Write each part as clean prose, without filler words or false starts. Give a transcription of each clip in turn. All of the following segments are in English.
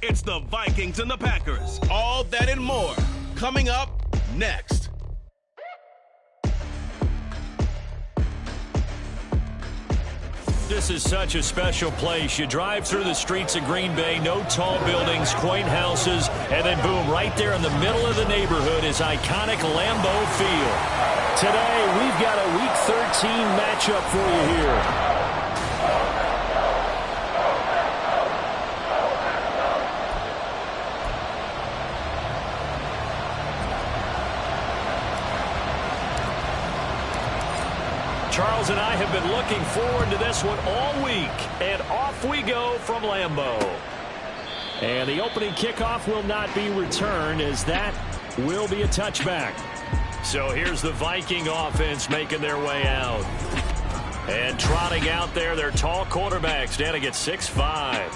It's the Vikings and the Packers. All that and more coming up next. This is such a special place. You drive through the streets of Green Bay, no tall buildings, quaint houses, and then boom, right there in the middle of the neighborhood is iconic Lambeau Field. Today, we've got a Week 13 matchup for you here. Charles and I have been looking forward to this one all week, and off we go from Lambeau. And the opening kickoff will not be returned, as that will be a touchback. So here's the Viking offense making their way out. And trotting out there, their tall quarterback standing at 6'5".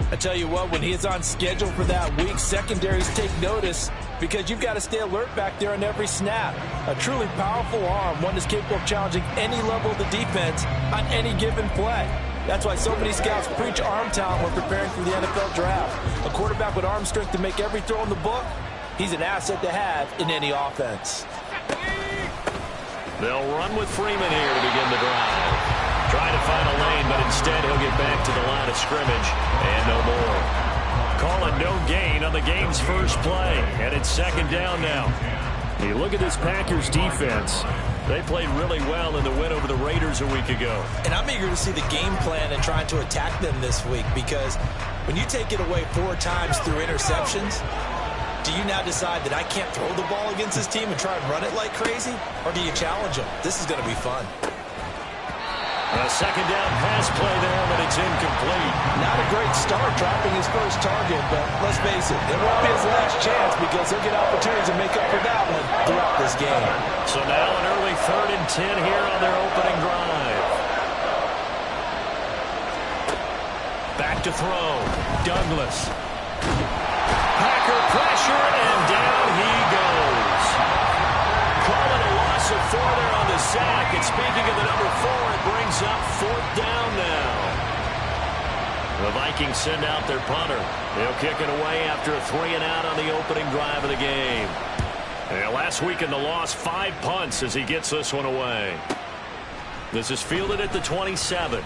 I tell you what, when he is on schedule for that week, secondaries take notice because you've got to stay alert back there on every snap. A truly powerful arm, one that's capable of challenging any level of the defense on any given play. That's why so many scouts preach arm talent when preparing for the NFL draft. A quarterback with arm strength to make every throw in the book, he's an asset to have in any offense. They'll run with Freeman here to begin the drive. Trying to find a lane, but instead he'll get back to the line of scrimmage and no more. Calling no gain on the game's first play, and it's second down now. You look at this Packers defense. They played really well in the win over the Raiders a week ago. And I'm eager to see the game plan and trying to attack them this week, because when you take it away 4 times through interceptions, do you now decide that I can't throw the ball against this team and try and run it like crazy? Or do you challenge them? This is going to be fun. A second down pass play there, but it's incomplete. Not a great start dropping his first target, but let's face it, it won't be his last chance because he'll get opportunities to make up for that one throughout this game. So now an early 3rd and 10 here on their opening drive. Back to throw. Douglas. Packer pressure, and down he goes. Calling a loss of 4 there on the sack. And speaking of the number 4, it brings up 4th down now. The Vikings send out their punter. They'll kick it away after a 3-and-out on the opening drive of the game. And last week in the loss, 5 punts as he gets this one away. This is fielded at the 27.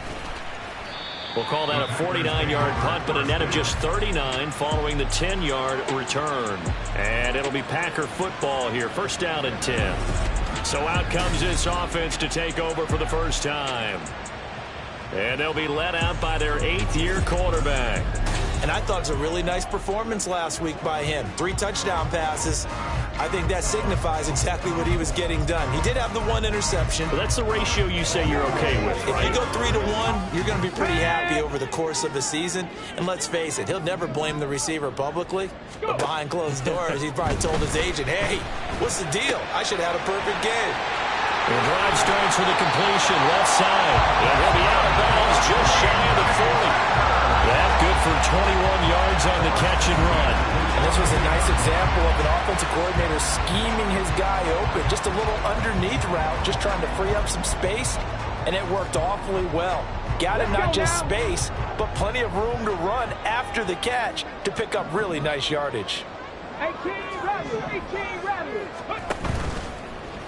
We'll call that a 49-yard punt, but a net of just 39 following the 10-yard return. And it'll be Packer football here. First down and 10. So out comes this offense to take over for the first time. And they'll be led out by their 8th-year quarterback. And I thought it was a really nice performance last week by him. 3 touchdown passes. I think that signifies exactly what he was getting done. He did have the 1 interception. But that's the ratio you say you're okay with, right? If you go 3 to 1, you're going to be pretty happy over the course of the season. And let's face it, he'll never blame the receiver publicly. But behind closed doors, he probably told his agent, hey, what's the deal? I should have had a perfect game. The drive starts with a completion left side. And he'll be out of bounds just shy of the 40. That good for 21 yards on the catch and run. And this was a nice example of an offensive coordinator scheming his guy open. Just a little underneath route, just trying to free up some space, and it worked awfully well. Got him not just space, but plenty of room to run after the catch to pick up really nice yardage. 18 runners.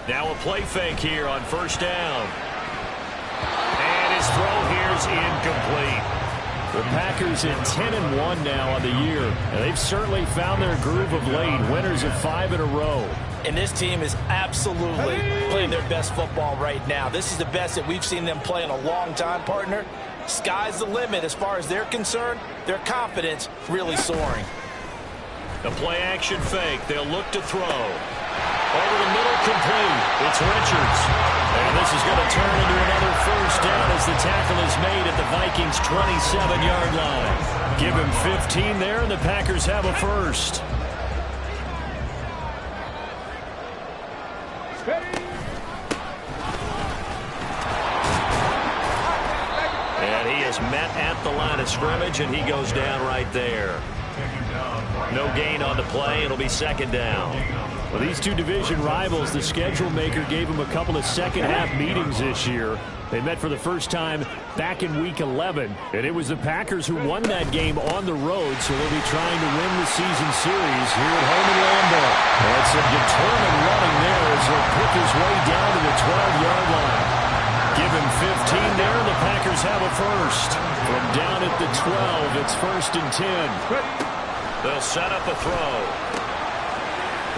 Now a play fake here on first down. And his throw here's incomplete. The Packers in 10-1 now on the year, and they've certainly found their groove of late, winners of 5 in a row. And this team is absolutely playing their best football right now. This is the best that we've seen them play in a long time, partner. Sky's the limit as far as they're concerned. Their confidence really soaring. The play-action fake. They'll look to throw. Over the middle, complete. It's Richards. And this is going to turn into another first down as the tackle is made at the Vikings' 27-yard line. Give him 15 there, and the Packers have a first. And he is met at the line of scrimmage, and he goes down right there. No gain on the play. It'll be second down. Well, these two division rivals, the schedule maker gave them a couple of second-half meetings this year. They met for the first time back in Week 11, and it was the Packers who won that game on the road, so they'll be trying to win the season series here at home in Lambeau. And some determined running there as he'll pick his way down to the 12-yard line. Give him 15 there, and the Packers have a first. From down at the 12, it's 1st and 10. They'll set up a throw.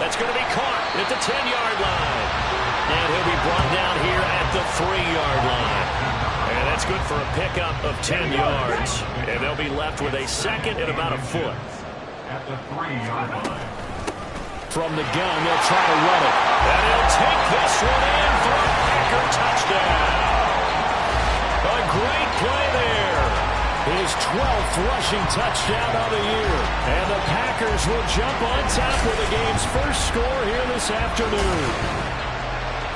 That's going to be caught at the 10-yard line. And he'll be brought down here at the 3-yard line. And that's good for a pickup of 10 yards. And they'll be left with a second and about a foot. At the 3-yard line. From the gun, they'll try to run it. And he'll take this one in for a Packer touchdown. A great play there. His 12th rushing touchdown of the year. And the Packers will jump on top with the game's first score here this afternoon.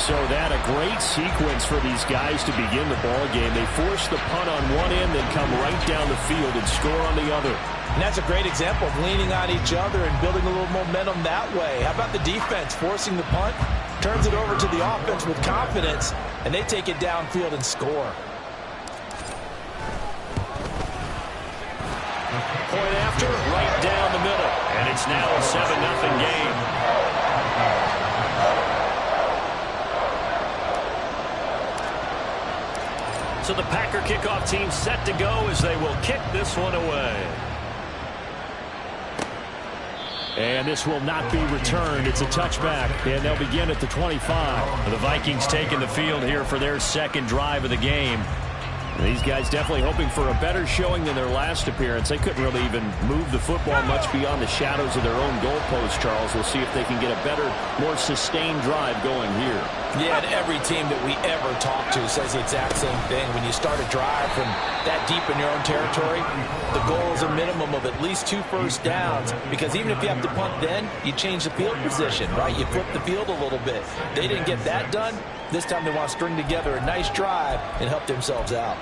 So that a great sequence for these guys to begin the ball game. They force the punt on one end, then come right down the field and score on the other. And that's a great example of leaning on each other and building a little momentum that way. How about the defense forcing the punt, turns it over to the offense with confidence, and they take it downfield and score. Point after, right down the middle. And it's now a 7-0 game. So the Packer kickoff team set to go as they will kick this one away. And this will not be returned. It's a touchback, and they'll begin at the 25. The Vikings taking the field here for their second drive of the game. These guys definitely hoping for a better showing than their last appearance. They couldn't really even move the football much beyond the shadows of their own goalpost, Charles. We'll see if they can get a better, more sustained drive going here. Yeah, and every team that we ever talk to says the exact same thing. When you start a drive from that deep in your own territory, the goal is a minimum of at least 2 first downs. Because even if you have to punt then, you change the field position, right? You flip the field a little bit. They didn't get that done. This time they want to string together a nice drive and help themselves out.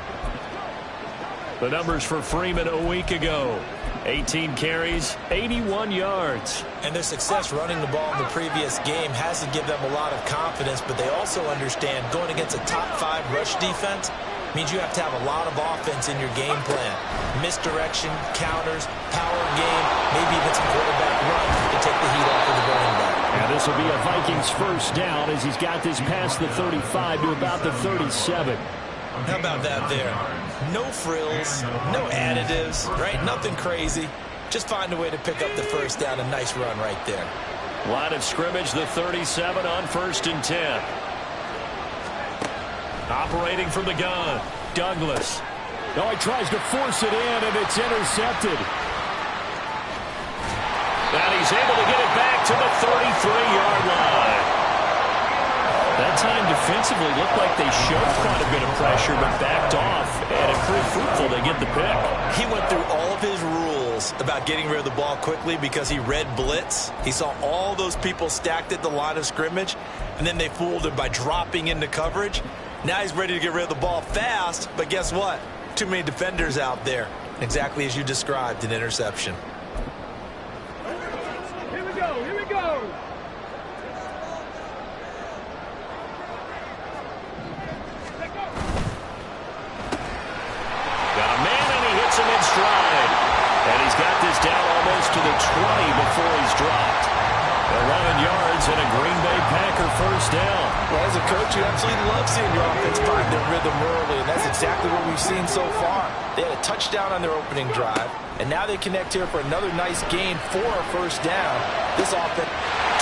The numbers for Freeman a week ago. 18 carries, 81 yards. And their success running the ball in the previous game has to give them a lot of confidence, but they also understand going against a top 5 rush defense means you have to have a lot of offense in your game plan. Misdirection, counters, power game, maybe even some quarterback run to take the heat off of the running back. And this will be a Vikings first down as he's got this past the 35 to about the 37. How about that there? No frills, no additives, right? Nothing crazy. Just find a way to pick up the first down. A nice run right there. Line of scrimmage, the 37 on 1st and 10. Operating from the gun, Douglas. Oh, he tries to force it in, and it's intercepted. And he's able to get it back to the 33-yard line. That time defensively looked like they showed quite a bit of pressure, but backed off, and it proved fruitful to get the pick. He went through all of his rules about getting rid of the ball quickly because he read blitz. He saw all those people stacked at the line of scrimmage, and then they fooled him by dropping into coverage. Now he's ready to get rid of the ball fast, but guess what? Too many defenders out there. Exactly as you described, an interception. Here we go, here we go. Got a man, and he hits him in stride. And he's got this down almost to the 20 before he's dropped. 11 yards and a Green Bay Packer first down. Well, as a coach, you absolutely love seeing your offense find their rhythm early, and that's exactly what we've seen so far. They had a touchdown on their opening drive, and now they connect here for another nice gain for a first down. This offense,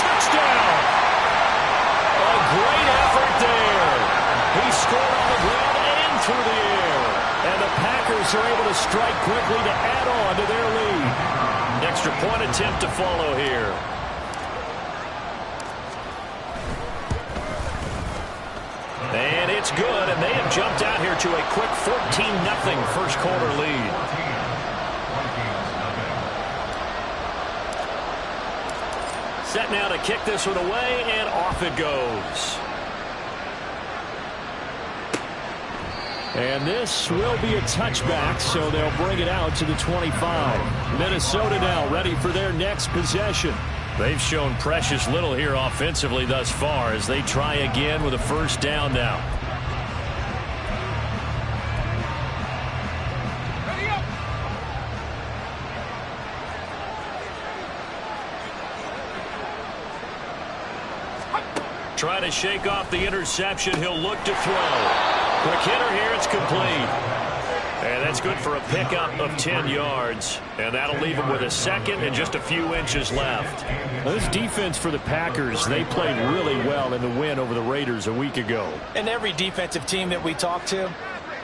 touchdown! A great effort there. He scored on the ground and through the air. And the Packers are able to strike quickly to add on to their lead. Extra point attempt to follow here. And it's good, and they have jumped out here to a quick 14-0 first quarter lead. Set now to kick this one away, and off it goes. And this will be a touchback, so they'll bring it out to the 25. Minnesota now ready for their next possession. They've shown precious little here offensively thus far as they try again with a first down now. Trying to shake off the interception. He'll look to throw. Quick hitter here. It's complete. And that's good for a pickup of 10 yards. And that'll leave him with a second and just a few inches left. This defense for the Packers, they played really well in the win over the Raiders a week ago. And every defensive team that we talk to,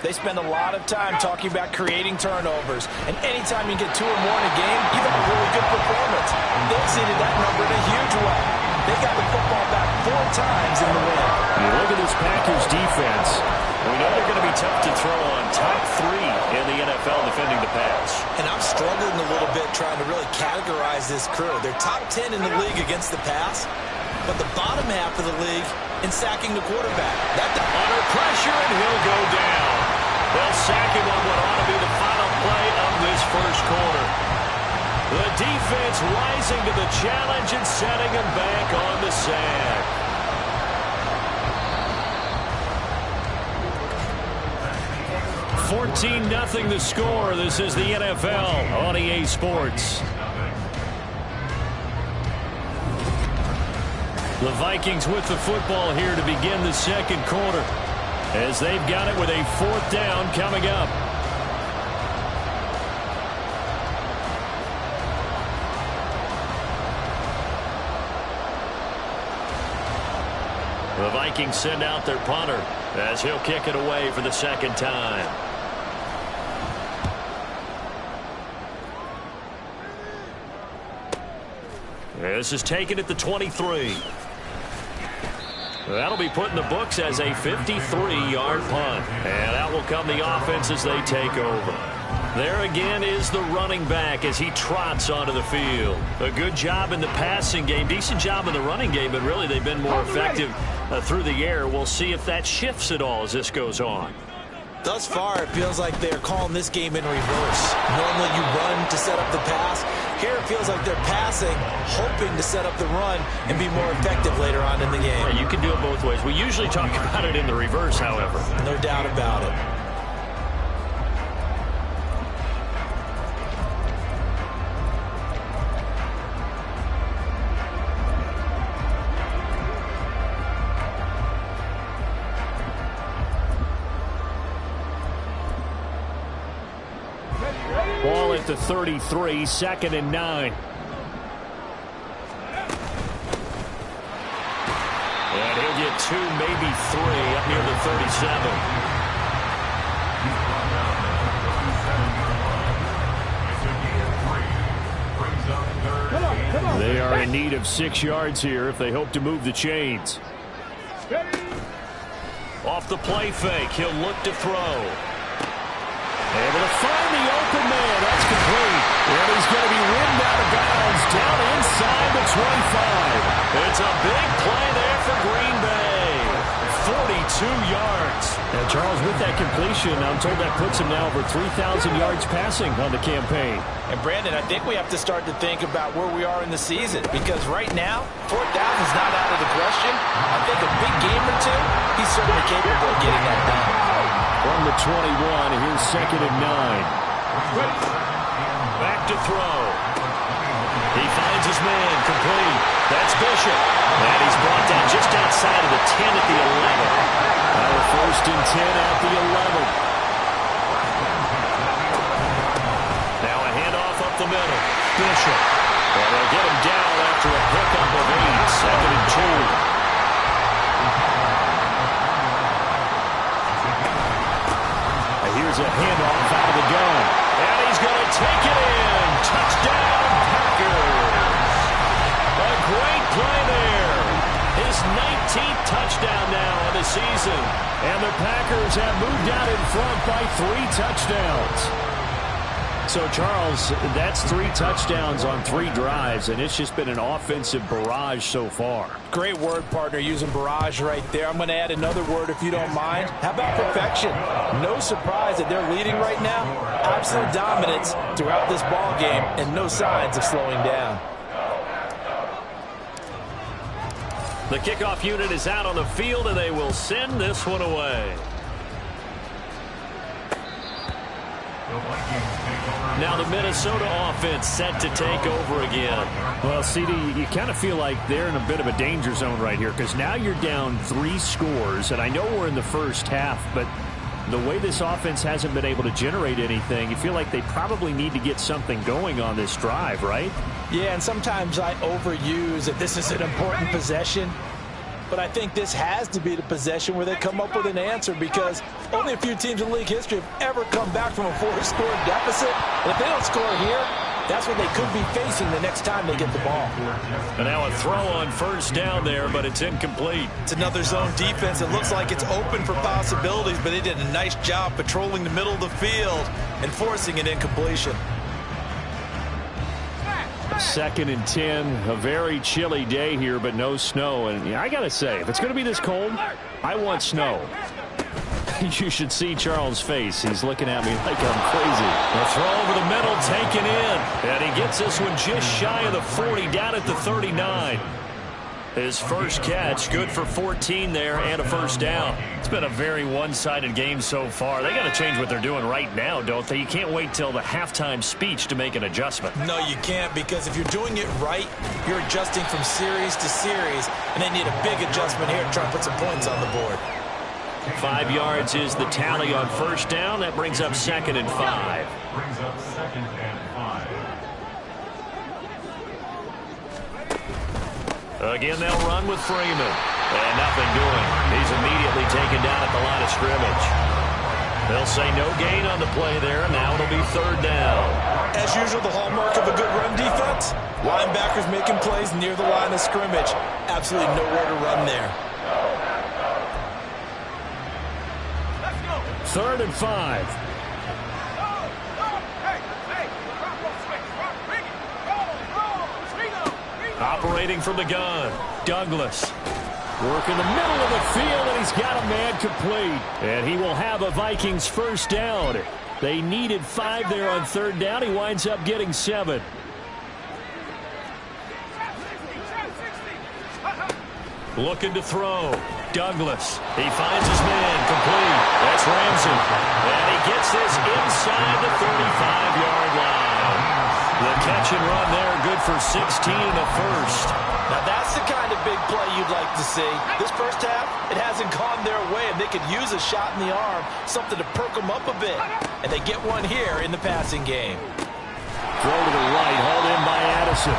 they spend a lot of time talking about creating turnovers. And anytime you get 2 or more in a game, you've had a really good performance. They exceeded that number in a huge way. They got the football back 4 times in the win. You look at this Packers defense. We know they're going to be tough to throw on. Top 3 in the NFL defending the pass. And I'm struggling a little bit trying to really categorize this crew. They're top 10 in the league against the pass, but the bottom half of the league in sacking the quarterback. Under pressure, and he'll go down. They'll sack him on what ought to be the final play of this first quarter. The defense rising to the challenge and setting him back on the sack. $14-0 the score. This is the NFL on EA Sports. The Vikings with the football here to begin the second quarter, as they've got it with a 4th down coming up. The Vikings send out their punter as he'll kick it away for the second time. This is taken at the 23. That'll be put in the books as a 53-yard punt. And out will come the offense as they take over. There again is the running back as he trots onto the field. A good job in the passing game, decent job in the running game, but really they've been more effective through the air. We'll see if that shifts at all as this goes on. Thus far, it feels like they're calling this game in reverse. Normally you run to set up the pass. Here it feels like they're passing, hoping to set up the run and be more effective later on in the game. Yeah, you can do it both ways. We usually talk about it in the reverse, however. No doubt about it. Ball at the 33, 2nd and 9. And he'll get 2, maybe 3 up near the 37. They are in need of 6 yards here if they hope to move the chains. Off the play fake, he'll look to throw. Able to find the open man. That's complete. And he's going to be rimmed out of bounds down inside the 25. It's a big play there for Green Bay. 42 yards. And Charles, with that completion, I'm told that puts him now over 3,000 yards passing on the campaign. And Brandon, I think we have to start to think about where we are in the season, because right now, 4th down is not out of the question. I think a big game or two, he's certainly capable of getting that done. From the 21, here's 2nd and 9. Back to throw. He finds his man, complete. That's Bishop. And he's brought down just outside of the 10 at the 11. Now 1st and 10 at the 11. Now a handoff up the middle. Bishop. And they'll get him down after a pickup of 8. 2nd and 2. Here's a handoff out of the gun. And he's going to take it in. Touchdown, Packers. A great play there. His 19th touchdown now of the season. And the Packers have moved out in front by 3 touchdowns. So, Charles, that's 3 touchdowns on 3 drives, and it's just been an offensive barrage so far. Great word, partner, using barrage right there. I'm going to add another word if you don't mind. How about perfection? No surprise that they're leading right now. Absolute dominance throughout this ball game and no signs of slowing down. The kickoff unit is out on the field, and they will send this one away. Now the Minnesota offense set to take over again. Well, CD, you kind of feel like they're in a bit of a danger zone right here because now you're down 3 scores, and I know we're in the first half, but the way this offense hasn't been able to generate anything, you feel like they probably need to get something going on this drive, right? Yeah, and sometimes I overuse that this is an important possession. But I think this has to be the possession where they come up with an answer because only a few teams in league history have ever come back from a 4-score deficit. And if they don't score here, that's what they could be facing the next time they get the ball. And now a throw on first down there, but it's incomplete. It's another zone defense. It looks like it's open for possibilities, but they did a nice job patrolling the middle of the field and forcing an incompletion. 2nd and 10, a very chilly day here, but no snow. And I got to say, if it's going to be this cold, I want snow. You should see Charles' face. He's looking at me like I'm crazy. A throw over the middle, taken in. And he gets this one just shy of the 40, down at the 39. His first catch, good for 14 there and a first down. It's been a very one-sided game so far. They got to change what they're doing right now, don't they? You can't wait till the halftime speech to make an adjustment. No, you can't, because if you're doing it right, you're adjusting from series to series, and they need a big adjustment here to try and put some points on the board. 5 yards is the tally on first down. That brings up 2nd and 5. Brings up 2nd and 5. Again, they'll run with Freeman. And nothing doing. He's immediately taken down at the line of scrimmage. They'll say no gain on the play there. Now it'll be 3rd down. As usual, the hallmark of a good run defense, linebackers making plays near the line of scrimmage. Absolutely nowhere to run there. 3rd and 5. Operating from the gun, Douglas. Working the middle of the field, and he's got a man complete. And he will have a Vikings first down. They needed 5 there on 3rd down. He winds up getting 7. Looking to throw. Douglas. He finds his man. Complete. That's Ramsey. And he gets this inside the 35-yard line. The catch and run there, good for 16 and a first. Now that's the kind of big play you'd like to see. This first half, it hasn't gone their way, and they could use a shot in the arm, something to perk them up a bit. And they get one here in the passing game. Throw to the right, hauled in by Addison.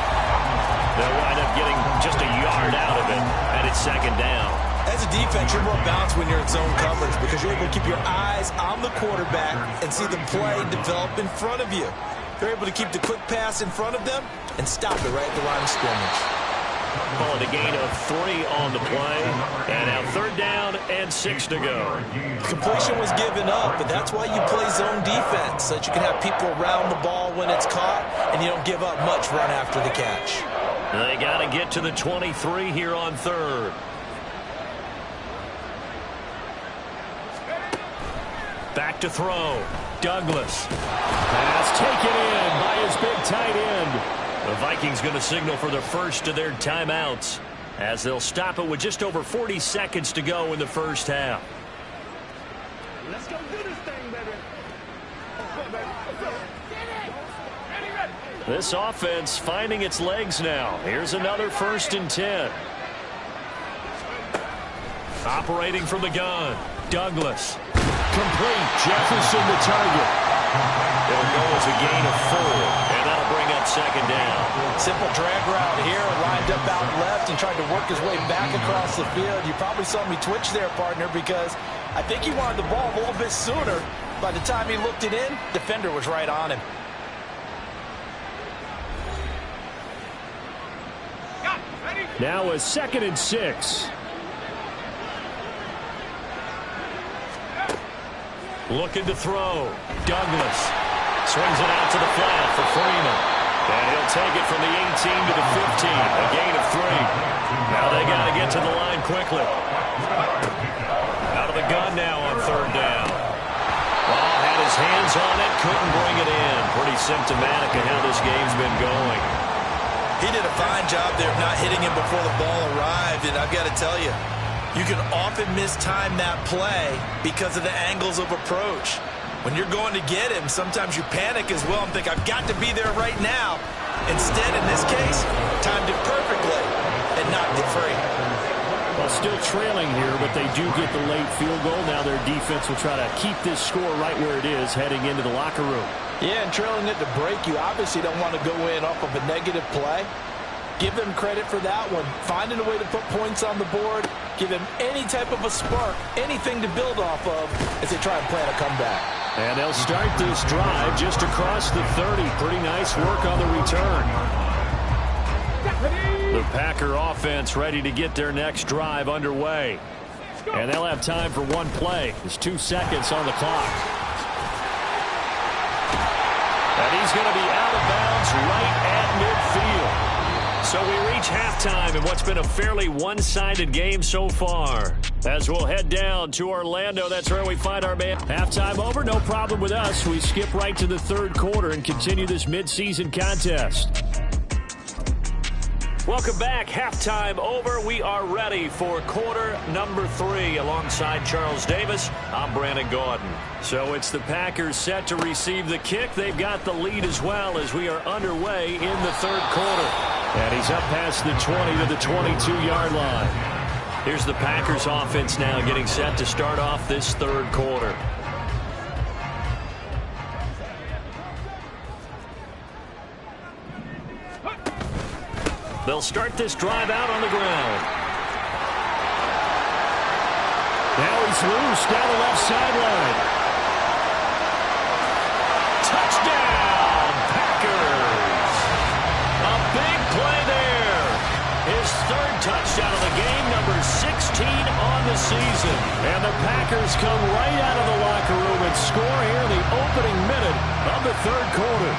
They'll wind up getting just a yard out of it, and it's 2nd down. As a defense, you're more balanced when you're in zone coverage because you're able to keep your eyes on the quarterback and see the play develop in front of you. They're able to keep the quick pass in front of them and stop it right at the line of scrimmage. Call it a gain of 3 on the play. And now 3rd down and 6 to go. Completion was given up, but that's why you play zone defense, so that you can have people around the ball when it's caught and you don't give up much run after the catch. They got to get to the 23 here on 3rd. Back to throw. Douglas. Pass taken in by his big tight end. The Vikings going to signal for the first of their timeouts as they'll stop it with just over 40 seconds to go in the first half. Let's go do this thing, baby. Let's go, baby. Let's go. Ready, ready. This offense finding its legs now. Here's another 1st and 10. Operating from the gun. Douglas. Complete. Jefferson the target. It'll go as a gain of 4, and that'll bring up 2nd down. Simple drag route here, lined up out left and tried to work his way back across the field. You probably saw me twitch there, partner, because I think he wanted the ball a little bit sooner. By the time he looked it in, defender was right on him. Now a 2nd and 6. Looking to throw. Douglas. Swings it out to the flat for Freeman. And he'll take it from the 18 to the 15. A gain of 3. Now they got to get to the line quickly. Out of the gun now on 3rd down. Ball had his hands on it, couldn't bring it in. Pretty symptomatic of how this game's been going. He did a fine job there of not hitting him before the ball arrived, and I've got to tell you, you can often mistime that play because of the angles of approach. When you're going to get him, sometimes you panic as well and think, I've got to be there right now. Instead, in this case, timed it perfectly and knocked it free. Well, still trailing here, but they do get the late field goal. Now their defense will try to keep this score right where it is heading into the locker room. Yeah, and trailing it to break, you obviously don't want to go in off of a negative play. Give them credit for that one. Finding a way to put points on the board, give them any type of a spark, anything to build off of as they try and plan a comeback. And they'll start this drive just across the 30. Pretty nice work on the return. The Packer offense ready to get their next drive underway. And they'll have time for one play. There's 2 seconds on the clock. And he's going to be out of bounds right at midfield. So we reach halftime in what's been a fairly one-sided game so far. As we'll head down to Orlando, that's where we find our man. Halftime over, no problem with us. We skip right to the 3rd quarter and continue this midseason contest. Welcome back. Halftime over. We are ready for quarter number 3 alongside Charles Davis. I'm Brandon Gaudin. So it's the Packers set to receive the kick. They've got the lead as well as we are underway in the 3rd quarter. And he's up past the 20 to the 22-yard line. Here's the Packers offense now getting set to start off this 3rd quarter. They'll start this drive out on the ground. Now he's loose down the left sideline. Touchdown, Packers! A big play there. His 3rd touchdown of the game, number 16 on the season. And the Packers come right out of the locker room and score here in the opening minute of the 3rd quarter.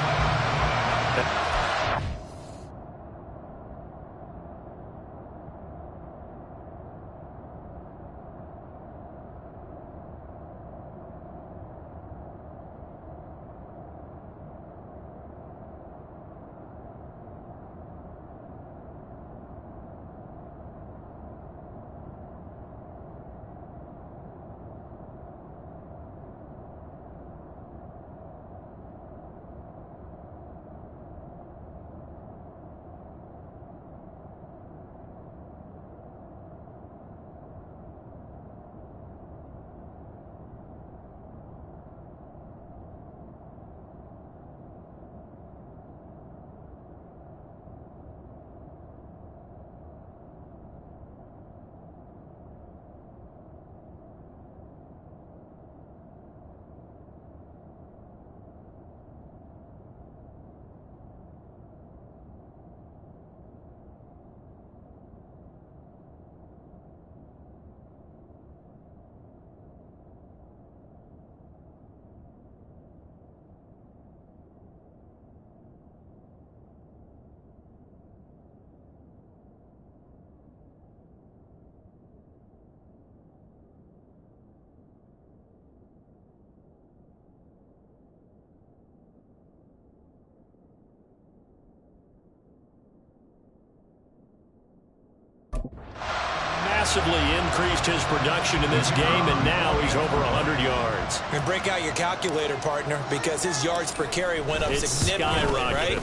Massively increased his production in this game, and now he's over 100 yards. And break out your calculator, partner, because his yards per carry went up significantly, right?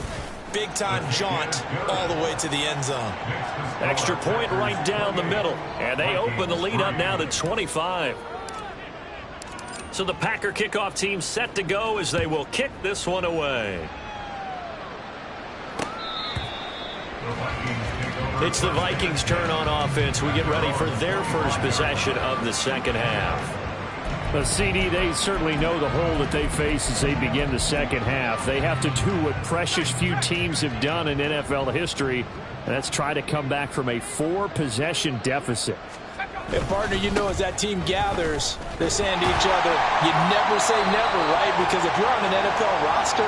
Big-time jaunt all the way to the end zone. Extra point right down the middle, and they open the lead up now to 25. So the Packer kickoff team set to go as they will kick this one away. It's the Vikings' turn on offense. We get ready for their first possession of the 2nd half. The CD, they certainly know the hole that they face as they begin the 2nd half. They have to do what precious few teams have done in NFL history, and that's try to come back from a 4-possession deficit. And, partner, you know, as that team gathers, they're saying to each other, you never say never, right? Because if you're on an NFL roster,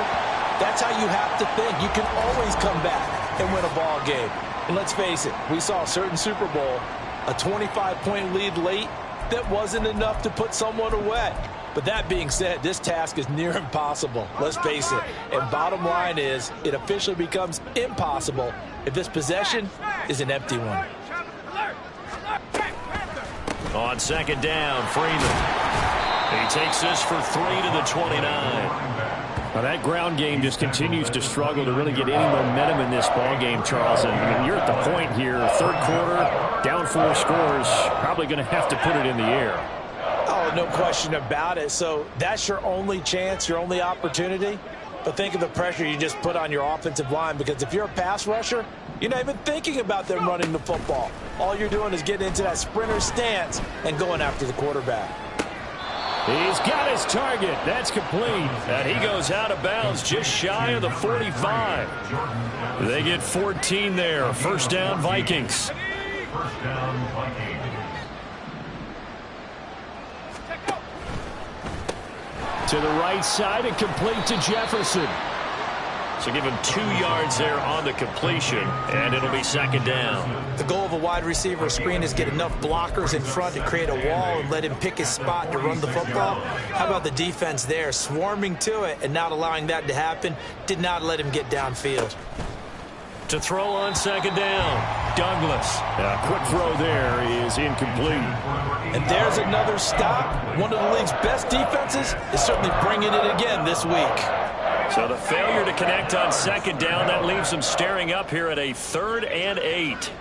that's how you have to think. You can always come back and win a ball game. And let's face it, we saw a certain Super Bowl, a 25-point lead late that wasn't enough to put someone away. But that being said, this task is near impossible. Let's face it. And bottom line is, it officially becomes impossible if this possession is an empty one. On second down, Freeman. He takes this for 3 to the 29. Now that ground game just continues to struggle to really get any momentum in this ball game, Charles. And you're at the point here, third quarter, down 4 scores, probably going to have to put it in the air. Oh, no question about it. So that's your only chance, your only opportunity. But think of the pressure you just put on your offensive line, because if you're a pass rusher, you're not even thinking about them running the football. All you're doing is getting into that sprinter stance and going after the quarterback. He's got his target. That's complete. And he goes out of bounds just shy of the 45. They get 14 there. First down, Vikings. First down, Vikings. To the right side and complete to Jefferson. So give him 2 yards there on the completion, and it'll be second down. The goal of a wide receiver screen is get enough blockers in front to create a wall and let him pick his spot to run the football. How about the defense there, swarming to it and not allowing that to happen? Did not let him get downfield. To throw on second down, Douglas. A quick throw there is incomplete. And there's another stop. One of the league's best defenses is certainly bringing it again this week. So the failure to connect on second down, that leaves them staring up here at a 3rd and 8.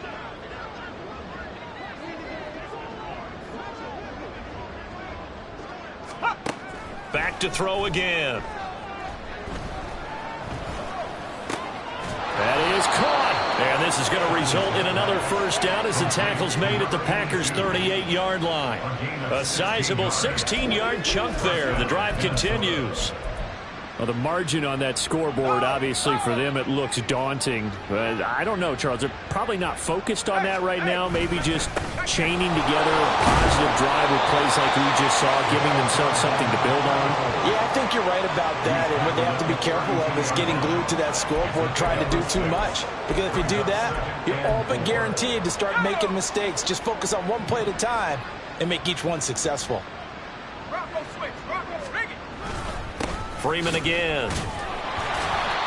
Back to throw again. That is caught. And this is going to result in another first down as the tackle's made at the Packers' 38-yard line. A sizable 16-yard chunk there. The drive continues. Well, the margin on that scoreboard, obviously, for them, it looks daunting. But I don't know, Charles. They're probably not focused on that right now. Maybe just chaining together a positive drive with plays like we just saw, giving themselves something to build on. Yeah, I think you're right about that. And what they have to be careful of is getting glued to that scoreboard, trying to do too much. Because if you do that, you're all but guaranteed to start making mistakes. Just focus on one play at a time and make each one successful. Freeman again.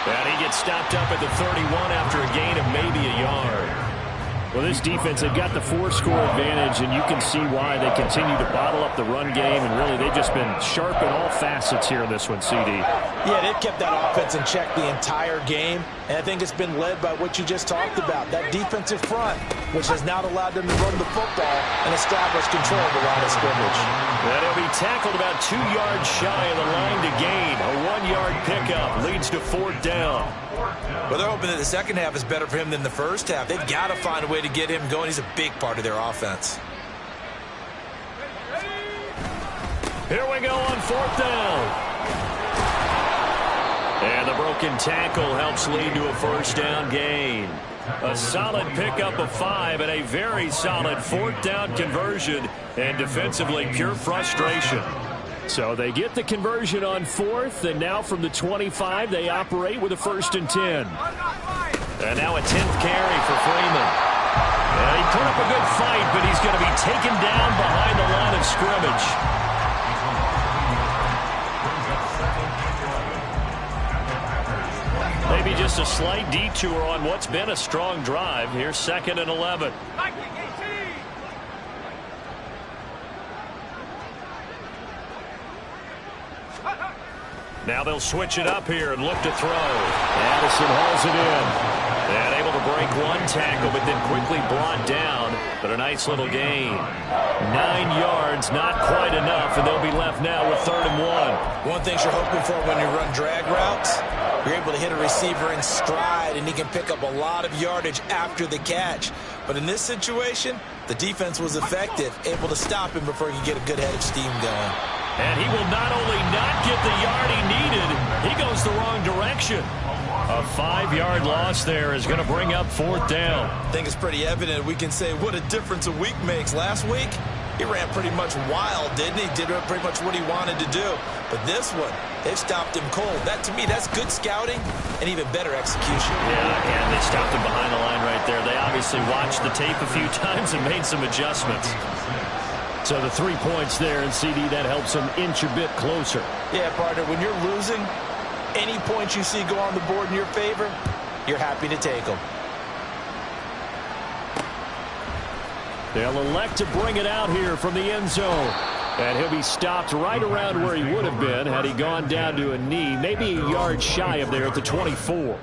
And he gets stopped up at the 31 after a gain of maybe a yard. Well, this defense, they've got the 4-score advantage, and you can see why they continue to bottle up the run game, and really they've just been sharp in all facets here in this one, CD. Yeah, they've kept that offense in check the entire game, and I think it's been led by what you just talked about, that defensive front, which has not allowed them to run the football and establish control of the line of scrimmage. And he'll be tackled about 2 yards shy of the line to gain. A 1-yard pickup leads to 4th down. Well, they're hoping that the second half is better for him than the first half. They've got to find a way to get him going. He's a big part of their offense. Here we go on 4th down. And the broken tackle helps lead to a first down gain. A solid pickup of 5 and a very solid 4th down conversion. And defensively, pure frustration. So they get the conversion on 4th, and now from the 25, they operate with a 1st and 10. And now a 10th carry for Freeman. And he put up a good fight, but he's going to be taken down behind the line of scrimmage. Maybe just a slight detour on what's been a strong drive. Here's 2nd and 11. Now they'll switch it up here and look to throw. Addison hauls it in. And able to break one tackle, but then quickly brought down. But a nice little gain. 9 yards, not quite enough, and they'll be left now with 3rd and 1. One thing you're hoping for when you run drag routes, you're able to hit a receiver in stride, and he can pick up a lot of yardage after the catch. But in this situation, the defense was effective, able to stop him before he could get a good head of steam going. And he will not only not get the yard he needed, he goes the wrong direction. A 5-yard loss there is going to bring up 4th down. I think it's pretty evident we can say what a difference a week makes. Last week, he ran pretty much wild, didn't he? Did pretty much what he wanted to do. But this one, they've stopped him cold. That, to me, that's good scouting and even better execution. Yeah, and they stopped him behind the line right there. They obviously watched the tape a few times and made some adjustments. So the 3 points there, and CD, that helps them inch a bit closer. Yeah, partner, when you're losing, any points you see go on the board in your favor, you're happy to take them. They'll elect to bring it out here from the end zone. And he'll be stopped right around where he would have been had he gone down to a knee, maybe a yard shy of there at the 24.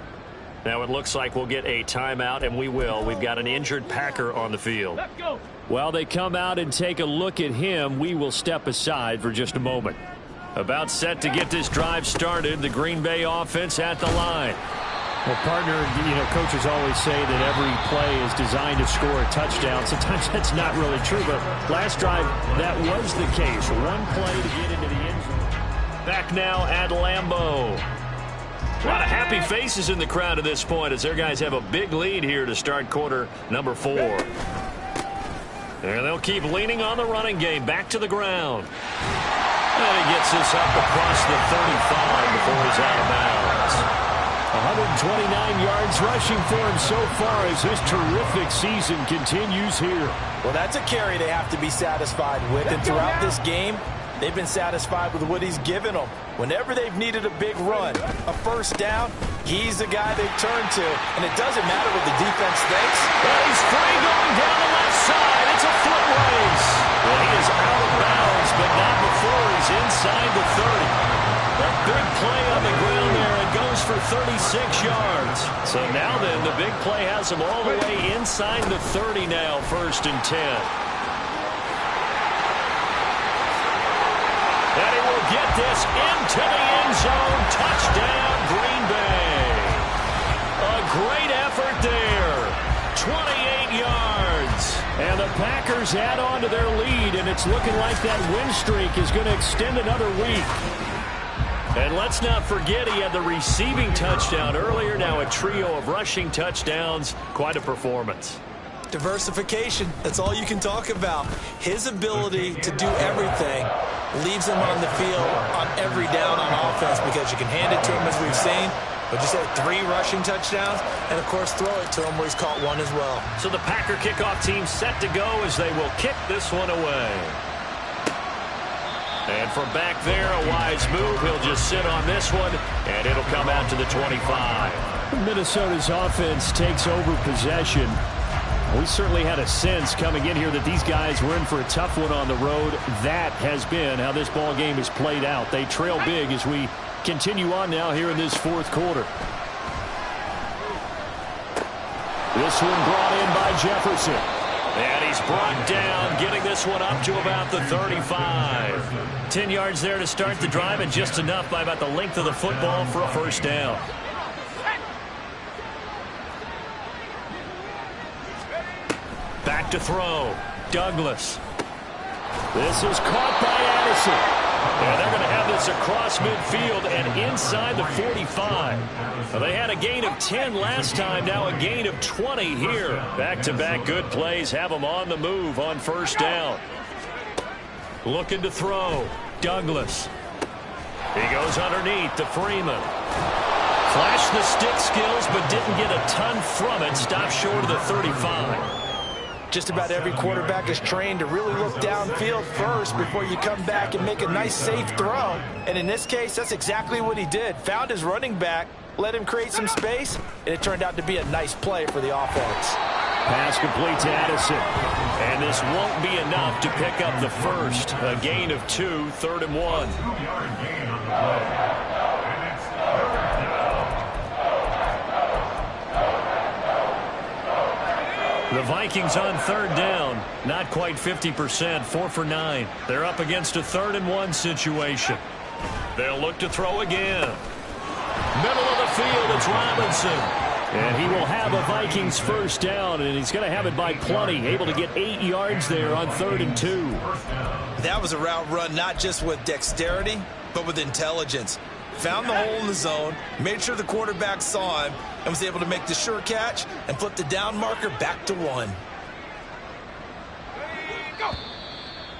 Now it looks like we'll get a timeout, and we will. We've got an injured Packer on the field. Let's go. While they come out and take a look at him, we will step aside for just a moment. About set to get this drive started, the Green Bay offense at the line. Well, partner, you know, coaches always say that every play is designed to score a touchdown. Sometimes that's not really true, but last drive, that was the case. One play to get into the end zone. Back now at Lambeau. A lot of happy faces in the crowd at this point as their guys have a big lead here to start quarter number 4. And they'll keep leaning on the running game. Back to the ground. And he gets this up across the 35 before he's out of bounds. 129 yards rushing for him so far as his terrific season continues here. Well, that's a carry they have to be satisfied with. And throughout this game, they've been satisfied with what he's given them. Whenever they've needed a big run, a first down, he's the guy they turn to. And it doesn't matter what the defense thinks. And he's free going down the left side. It's a foot race. Well, he is out of bounds, but not before he's inside the 30. A big play on the ground there. It goes for 36 yards. So now then, the big play has him all the way inside the 30 now, 1st and 10. And he will get this into the end zone. Touchdown, Green Bay. A great effort there. 28 yards. And the Packers add on to their lead, and it's looking like that win streak is going to extend another week. And let's not forget he had the receiving touchdown earlier. Now a trio of rushing touchdowns. Quite a performance. Diversification, that's all you can talk about. His ability to do everything leaves him on the field on every down on offense because you can hand it to him as we've seen. But just had 3 rushing touchdowns and, of course, throw it to him where he's caught 1 as well. So the Packer kickoff team set to go as they will kick this one away. And from back there, a wise move. He'll just sit on this one, and it'll come out to the 25. Minnesota's offense takes over possession. We certainly had a sense coming in here that these guys were in for a tough one on the road. That has been how this ball game has played out. They trail big as we continue on now here in this 4th quarter. This one brought in by Jefferson. And he's brought down, getting this one up to about the 35. 10 yards there to start the drive, and just enough by about the length of the football for a first down. Back to throw. Douglas. This is caught by Addison. And they're going to have this across midfield and inside the 45. Well, they had a gain of 10 last time, now a gain of 20 here. Back-to-back good plays have them on the move on first down. Looking to throw. Douglas. He goes underneath to Freeman. Flashed the stick skills, but didn't get a ton from it. Stopped short of the 35. Just about every quarterback is trained to really look downfield first before you come back and make a nice, safe throw. And in this case, that's exactly what he did. Found his running back, let him create some space, and it turned out to be a nice play for the offense. Pass complete to Addison. And this won't be enough to pick up the first. A gain of 2, 3rd and 1. The Vikings on 3rd down. Not quite 50%, 4 for 9. They're up against a 3rd and 1 situation. They'll look to throw again. Middle of the field, it's Robinson. And he will have a Vikings first down, and he's going to have it by plenty. Able to get 8 yards there on 3rd and 2. That was a route run not just with dexterity, but with intelligence. found the hole in the zone, made sure the quarterback saw him, and was able to make the sure catch and flip the down marker back to 1.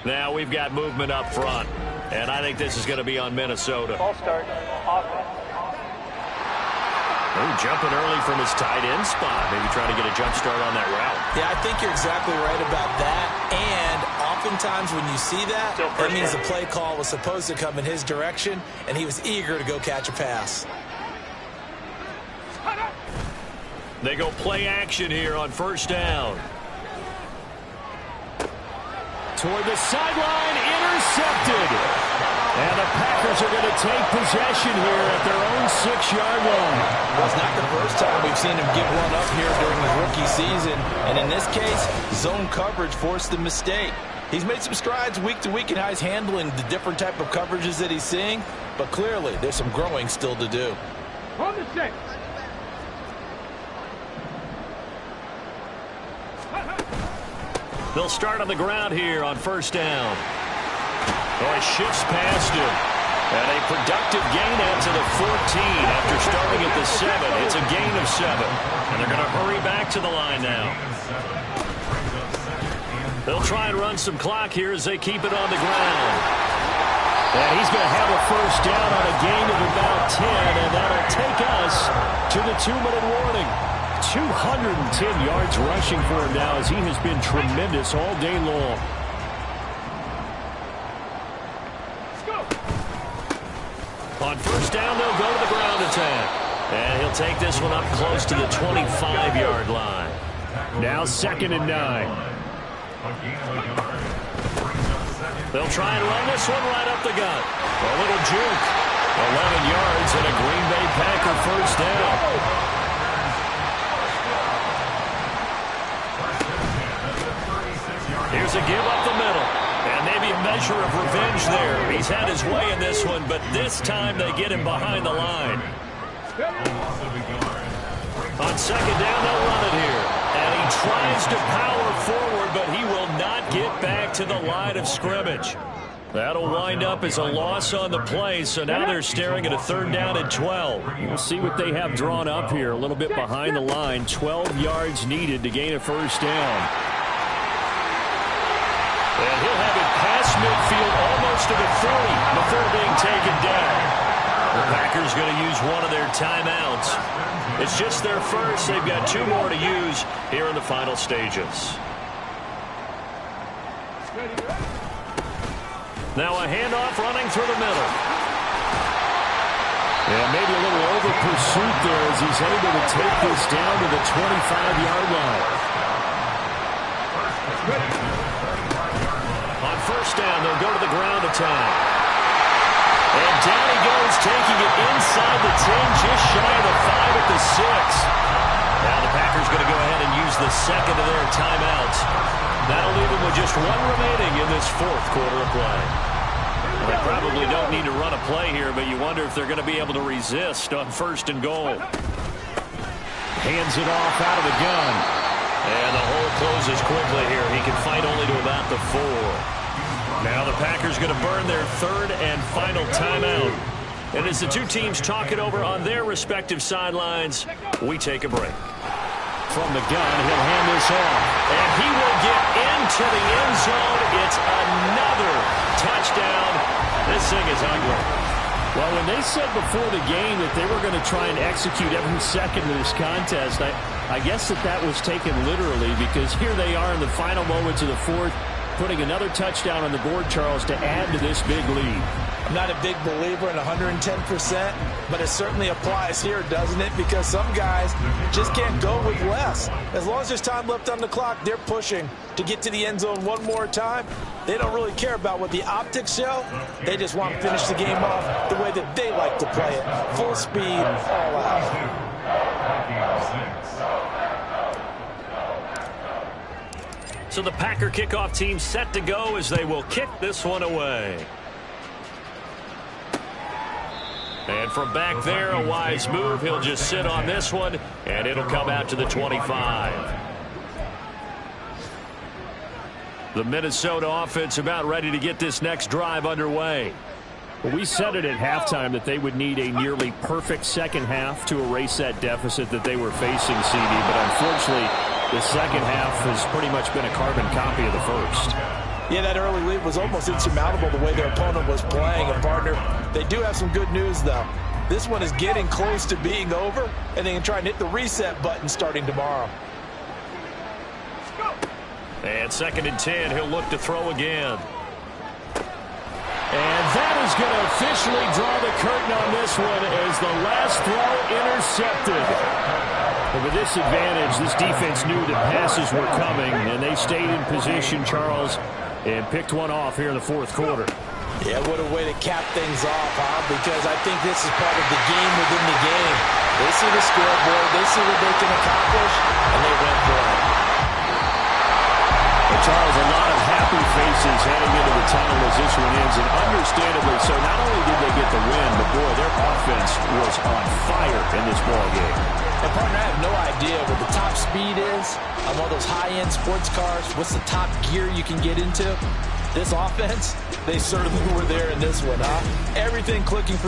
Now we've got movement up front, and I think this is going to be on Minnesota. Ball start. Offense. Oh, jumping early from his tight end spot. Maybe trying to get a jump start on that route. Yeah, I think you're exactly right about that. And oftentimes when you see that, that means the play call was supposed to come in his direction, and he was eager to go catch a pass. They go play action here on first down. Toward the sideline, intercepted. And the Packers are going to take possession here at their own 6-yard line. Well, it's not the first time we've seen him give one up here during his rookie season. And in this case, zone coverage forced the mistake. He's made some strides week to week in how he's handling the different type of coverages that he's seeing. But clearly, there's some growing still to do. On the 6. They'll start on the ground here on first down. Oh, he shifts past him. And a productive gain out to the 14 after starting at the 7. It's a gain of 7. And they're going to hurry back to the line now. They'll try and run some clock here as they keep it on the ground. And he's going to have a first down on a gain of about 10, and that'll take us to the 2-minute warning. 210 yards rushing for him now as he has been tremendous all day long. On first down, they'll go to the ground attack. And he'll take this one up close to the 25-yard line. Now 2nd and 9. They'll try and run this one right up the gut. A little juke. 11 yards and a Green Bay Packer first down. Here's a give up the middle. And maybe a measure of revenge there. He's had his way in this one, but this time they get him behind the line. On second down, they'll run it here. And he tries to power forward, but he will not get back to the line of scrimmage. That'll wind up as a loss on the play, so now they're staring at a 3rd down and 12. We'll see what they have drawn up here. A little bit behind the line. 12 yards needed to gain a first down. And he'll have it past midfield almost to the 40 before being taken down. The Packers going to use one of their timeouts. It's just their first. They've got 2 more to use here in the final stages. Now a handoff running through the middle. Yeah, maybe a little over pursuit there as he's able to take this down to the 25-yard line. On first down, they'll go to the ground attack. And down he goes, taking it inside the 10, just shy of the 5 at the 6. Now the Packers going to go ahead and use the second of their timeouts. That'll leave them with just 1 remaining in this 4th quarter of play. Well, they probably don't need to run a play here, but you wonder if they're going to be able to resist on 1st and goal. Hands it off out of the gun. And the hole closes quickly here. He can fight only to about the 4. Now the Packers going to burn their 3rd and final timeout. And as the 2 teams talk it over on their respective sidelines, we take a break. From the gun, he'll hand this off. And he will get into the end zone. It's another touchdown. This thing is ugly. Well, when they said before the game that they were going to try and execute every second of this contest, I guess that was taken literally, because here they are in the final moments of the 4th, putting another touchdown on the board, Charles, to add to this big lead. I'm not a big believer in 110%, but it certainly applies here, doesn't it? Because some guys just can't go with less. As long as there's time left on the clock, they're pushing to get to the end zone one more time. They don't really care about what the optics show. They just want to finish the game off the way that they like to play it. Full speed, all out. So the Packer kickoff team set to go as they will kick this one away. And from back there, a wise move. He'll just sit on this one, and it'll come out to the 25. The Minnesota offense about ready to get this next drive underway. Well, we said it at halftime that they would need a nearly perfect second half to erase that deficit that they were facing, CD. But unfortunately, the second half has pretty much been a carbon copy of the first. Yeah, that early lead was almost insurmountable the way their opponent was playing. And, partner, they do have some good news, though. This one is getting close to being over, and they can try and hit the reset button starting tomorrow. And 2nd and 10, he'll look to throw again. And that is going to officially draw the curtain on this one as the last throw intercepted. And with this advantage, this defense knew that passes were coming, and they stayed in position, Charles, and picked one off here in the fourth quarter. Yeah, what a way to cap things off, huh? Because I think this is part of the game within the game. They see the scoreboard, they see what they can accomplish, and they went for it. Well, Charles, a lot of happy faces heading into the tunnel as this one ends, and understandably so. Not only did they get the win, but boy, their offense was on fire in this ball game. And partner, I have no idea what the top speed is on one of those high-end sports cars. What's the top gear you can get into? This offense, they certainly were there in this one, huh? Everything clicking for